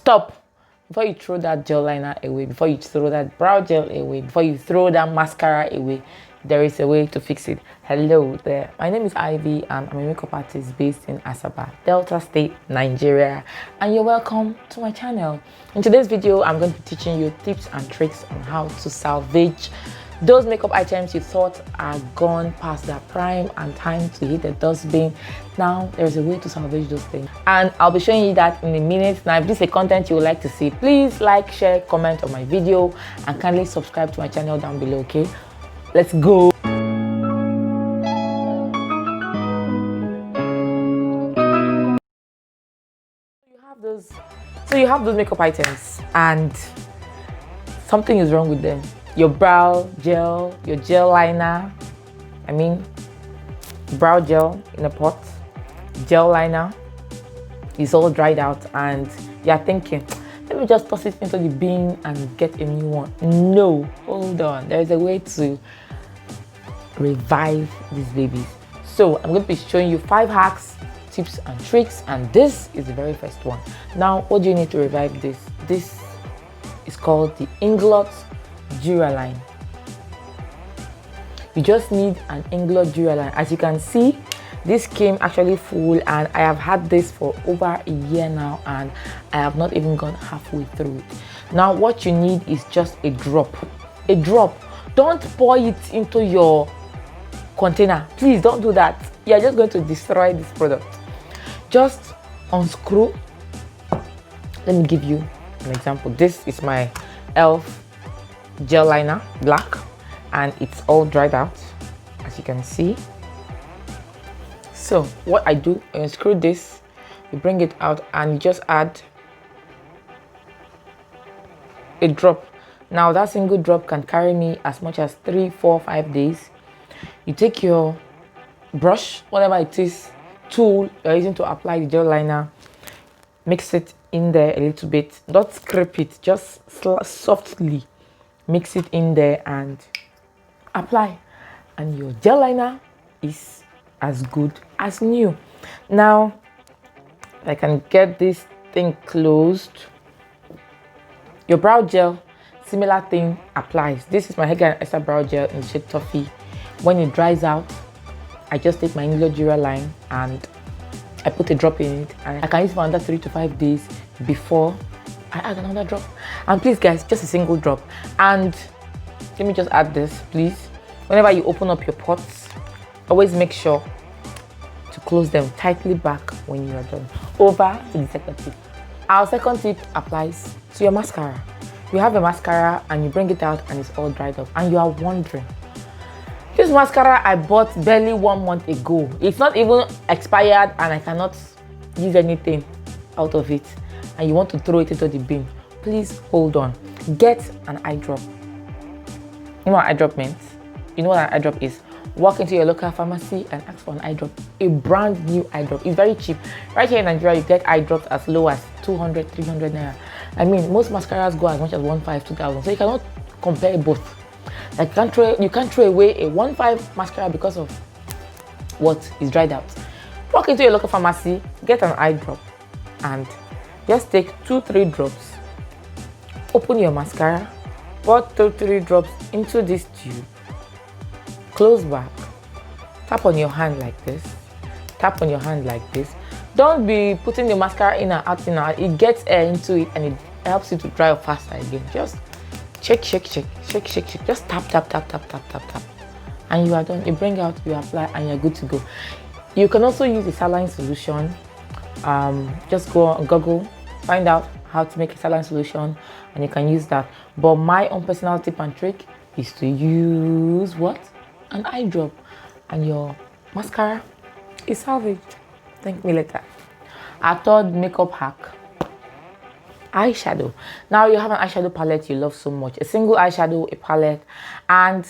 stop. Before you throw that gel liner away, before you throw that brow gel away, before you throw that mascara away, there is a way to fix it. Hello there, my name is Ivy and I'm a makeup artist based in Asaba, Delta State, Nigeria, and you're welcome to my channel. In today's video, I'm going to be teaching you tips and tricks on how to salvage those makeup items you thought are gone past their prime and time to hit the dustbin. Now there's a way to salvage those things, and I'll be showing you that in a minute. Now if this is a content you would like to see, please like, share, comment on my video, and kindly subscribe to my channel down below. Okay, let's go. You have those makeup items and something is wrong with them. Your brow gel, your gel liner, brow gel in a pot, gel liner is all dried out, and you're thinking, let me just toss it into the bin and get a new one. No, hold on, there is a way to revive these babies. So I'm going to be showing you 5 hacks, tips and tricks, and this is the very first one. Now what do you need to revive this? This is called the Inglot Duraline. You just need an Inglot Duraline. As you can see, this came actually full, and I have had this for over a year now, and I have not even gone halfway through it. Now what you need is just a drop. Don't pour it into your container, please don't do that. You're just going to destroy this product. Just unscrew. Let me give you an example. This is my e.l.f. gel liner, black, and it's all dried out, as you can see. So what I do, I unscrew this, you bring it out, and you just add a drop. Now that single drop can carry me as much as 3, 4, 5 days. You take your brush, whatever it is, tool you're using to apply the gel liner, mix it in there a little bit. Don't scrape it, just softly mix it in there and apply, and your gel liner is as good as new. Now I can get this thing closed. Your brow gel, similar thing applies. This is my Hair Esther brow gel in the shade Toffee. When it dries out, I just take my Inglot Duraline and I put a drop in it, and I can use it for another 3 to 5 days before I add another drop. And please guys, just a single drop. And let me just add this, please. Whenever you open up your pots, always make sure to close them tightly back when you are done. Over to the second tip. Our second tip applies to your mascara. You have a mascara and you bring it out and it's all dried up, and you are wondering, this mascara I bought barely 1 month ago. It's not even expired and I cannot use anything out of it, and you want to throw it into the bin. Please hold on. Get an eye drop. You know what eye drop means? You know what an eye drop is? Walk into your local pharmacy and ask for an eye drop. A brand new eye drop. It's very cheap. Right here in Nigeria, you get eye drops as low as 200, 300 naira. Most mascaras go as much as 1,500, 2,000. So you cannot compare both. Like you can't throw away a 1,500 mascara because of what is dried out. Walk into your local pharmacy, get an eye drop, and just take 2-3 drops. Open your mascara, pour 2-3 drops into this tube. Close back. Tap on your hand like this. Tap on your hand like this. Don't be putting the mascara in and out, It gets air into it and it helps you to dry up faster again. Just shake. Just tap. And you are done. You bring out, you apply, and you're good to go. You can also use a saline solution. Just go on Google, find out how to make a saline solution, and you can use that. But my own personal tip and trick is to use what? An eye drop, and your mascara is salvaged. Thank me later. Our third makeup hack, eyeshadow. Now you have an eyeshadow palette you love so much, a single eyeshadow, a palette, and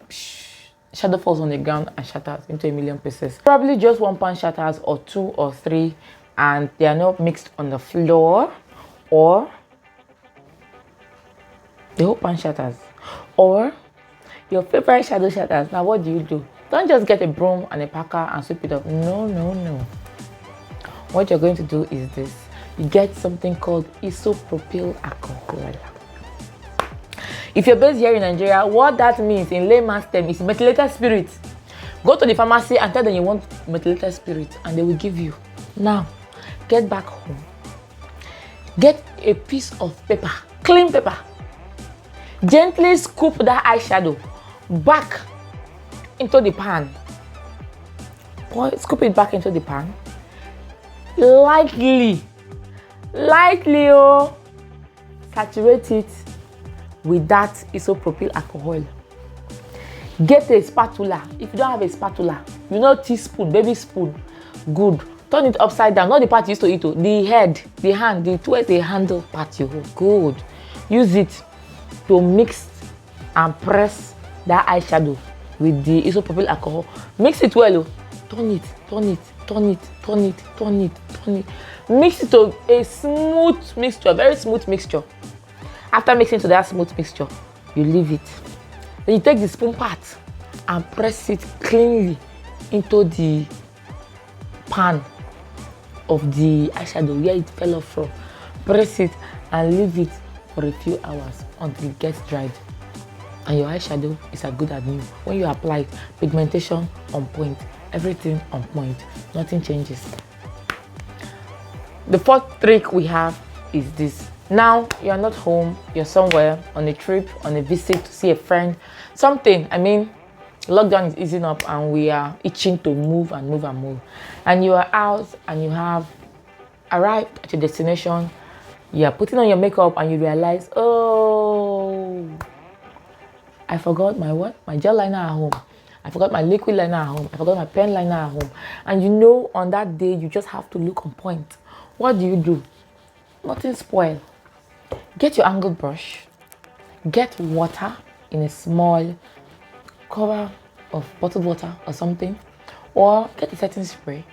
shadow falls on the ground and shatters into a million pieces. Probably just 1 pan shatters, or 2 or 3, and they are not mixed on the floor, or the whole pan shatters, or your favorite shadow shatters. Now what do? Don't just get a broom and a packer and sweep it up. No. What you're going to do is this. you get something called isopropyl alcohol. If you're based here in Nigeria, what that means in layman's term is methylated spirit. Go to the pharmacy and tell them you want methylated spirit and they will give you. Now, get back home. Get a piece of paper, clean paper. Gently scoop that eyeshadow back into the pan. Scoop it back into the pan. Lightly, saturate it with that isopropyl alcohol. Get a spatula. If you don't have a spatula, teaspoon, baby spoon, good. Turn it upside down, not the part you used to eat, the head, the hand, towards the handle part you hold. Good. Use it to mix and press that eyeshadow with the isopropyl alcohol. Mix it well. Turn it. Mix it to a smooth mixture, very smooth mixture. After mixing to that smooth mixture, you leave it. Then you take the spoon part and press it cleanly into the pan of the eyeshadow where it fell off from. Press it and leave it for a few hours until it gets dried. And your eyeshadow is as good as new. When you apply it, pigmentation on point, everything on point, nothing changes. The fourth trick we have is this. Now you are not home, you're somewhere on a trip, on a visit to see a friend, something. Lockdown is easing up and we are itching to move. And you are out and you have arrived at your destination. You are putting on your makeup and you realize, oh, I forgot my gel liner at home. I forgot my liquid liner at home. I forgot my pen liner at home. And on that day, you just have to look on point. What do? Nothing spoil. Get your angled brush. Get water in a small cover of bottled water or something. Or get a setting spray.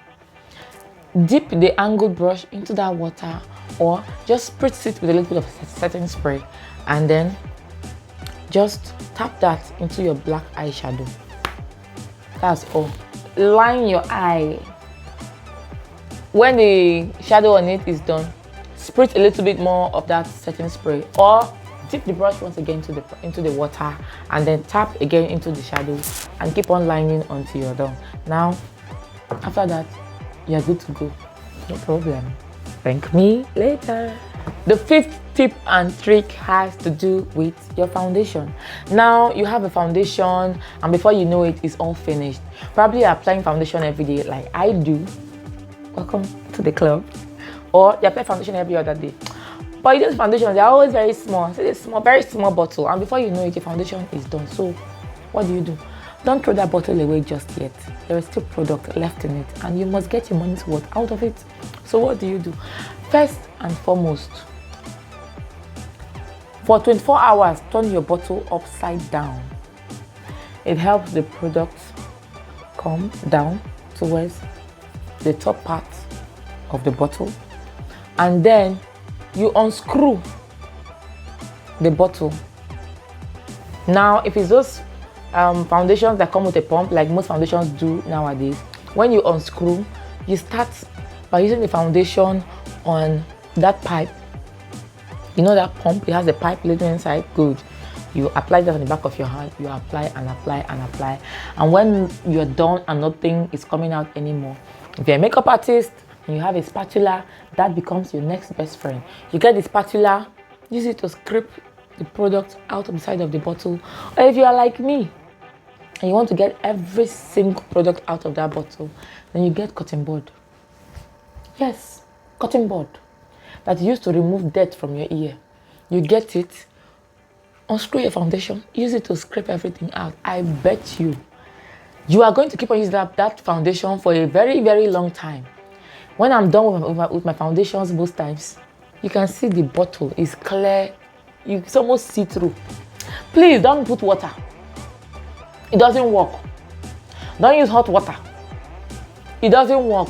Dip the angled brush into that water or just spritz it with a little bit of setting spray. And then just tap that into your black eyeshadow. That's all. Line your eye. When the shadow on it is done, spritz a little bit more of that setting spray or dip the brush once again into the water and then tap again into the shadow and keep on lining until you're done. Now, after that, you're good to go. No problem. Thank me later. The fifth tip and trick has to do with your foundation. Now you have a foundation and before you know it, it's all finished. Probably you're applying foundation every day like I do. Welcome to the club. Or you apply foundation every other day. But these foundations, they're always very small. So it's a very small bottle and before you know it, your foundation is done. So what do? Don't throw that bottle away just yet. There is still product left in it and you must get your money's worth out of it. So what do? First and foremost, for 24 hours, turn your bottle upside down. It helps the product come down towards the top part of the bottle. And then you unscrew the bottle. Now, if it's those foundations that come with a pump, like most foundations do nowadays, when you unscrew, you start by using the foundation on that pipe. That pump, it has a pipe leading inside. Good. You apply that on the back of your hand. You apply and apply and apply. And when you're done and nothing is coming out anymore, if you're a makeup artist and you have a spatula, that becomes your next best friend. You get the spatula, use it to scrape the product out of the side of the bottle. Or if you are like me and you want to get every single product out of that bottle, then you get cotton bud. Yes, cotton bud that you use to remove dirt from your ear. You get it, unscrew your foundation, use it to scrape everything out. I bet you are going to keep on using that foundation for a very, very long time. When I'm done with my foundations most times, you can see the bottle is clear. It's almost see-through. Please don't put water. It doesn't work. Don't use hot water. It doesn't work.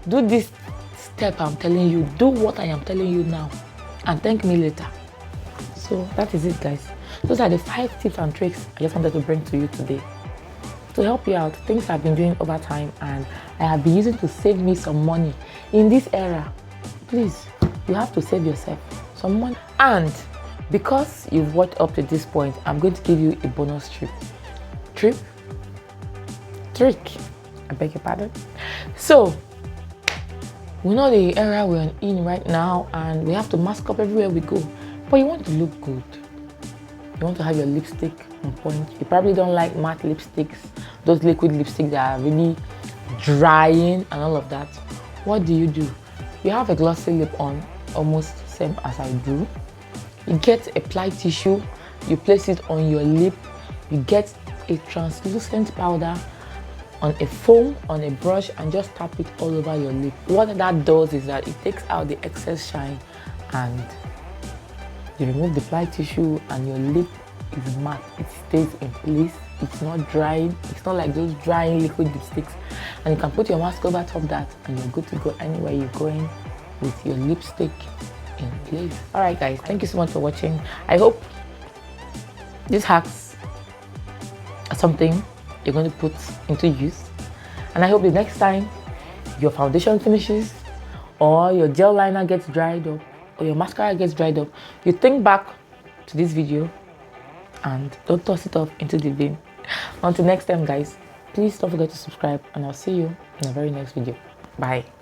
Do this step I'm telling you. Do what I am telling you now. And thank me later. So that is it, guys. Those are the 5 tips and tricks I just wanted to bring to you today. To help you out, things I've been doing over time and I have been using to save me some money in this era. Please You have to save yourself some money. And because you've watched up to this point, I'm going to give you a bonus trick. Trick? I beg your pardon. So, we know the era we're in right now, and we have to mask up everywhere we go. But you want to look good. You want to have your lipstick on point. You probably don't like matte lipsticks, those liquid lipsticks that are really drying and all of that. What do? You have a glossy lip on, almost same as I do. You get a ply tissue, you place it on your lip, you get a translucent powder on a foam, on a brush, and just tap it all over your lip. What that does is that it takes out the excess shine, and you remove the ply tissue and your lip is matte. It stays in place. It's not drying. It's not like those drying liquid lipsticks. And you can put your mask over top that and you're good to go anywhere you're going with your lipstick in place. Alright guys, thank you so much for watching. I hope these hacks are something you're going to put into use. And I hope the next time your foundation finishes or your gel liner gets dried up or your mascara gets dried up, you think back to this video and don't toss it off into the bin. Until next time guys, please don't forget to subscribe, and I'll see you in the very next video. Bye.